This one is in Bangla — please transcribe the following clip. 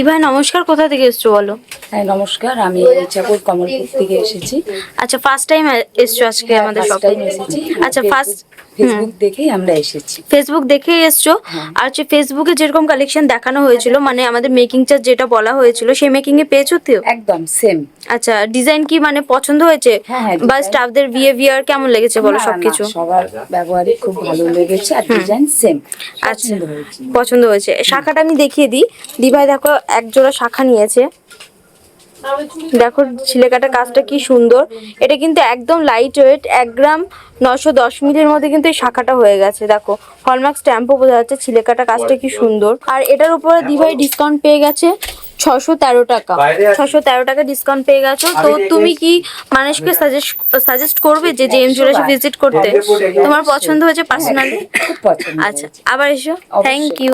ভাই নমস্কার, কোথা থেকে এসছো বলো? হ্যাঁ নমস্কার, আমি ইচ্ছাপুর কমলপুর থেকে এসেছি। আচ্ছা, ফার্স্ট টাইম এসছো আজকে আমাদের ফার্স্ট শপে? টাইম এসেছি। আচ্ছা, ফার্স্ট ফেসবুক দেখেই আমরা এসেছি। ফেসবুক দেখেই এসছো। আর হচ্ছে ফেসবুকে যেরকম কালেকশন দেখানো হয়েছিল, মানে আমাদের মেকিং চার্জ যেটা বলা হয়েছিল সেই মেকিং এ পেয়েছো তো? একদম সেম। আচ্ছা, ডিজাইন কি মানে পছন্দ হয়েছে? হ্যাঁ, বা স্টাফদের বিহেভিয়ার কেমন লেগেছে বলো সবকিছু? সবার ব্যবহারই খুব ভালো লেগেছে আর ডিজাইন সেম। আচ্ছা, পছন্দ হয়েছে। শাখাটা আমি দেখিয়ে দিই। দিভাই দেখো, এক জোড়া শাখা নিয়েছে। দেখো ছিলেকাটা কাজটা কি সুন্দর। এটা কিন্তু একদম লাইট ওয়েট, 1 গ্রাম 910 মিলির মধ্যে কিন্তু এই শাখাটা হয়ে গেছে। দেখো হলমার্ক স্ট্যাম্পও বোঝা যাচ্ছে। ছিলেকাটা কাজটা কি সুন্দর। আর এটার উপরে দিভাই ডিসকাউন্ট পেয়ে গেছে 613 টাকা। 613 টাকা ডিসকাউন্ট পেয়ে গেছো। তো তুমি কি মানুষকে সাজেস্ট করবে যে জেএম জুয়েলার্সে ভিজিট করতে? তোমার পছন্দ হয়েছে পার্সোনালি? খুব পছন্দ। আচ্ছা, আবার এসো। Thank you.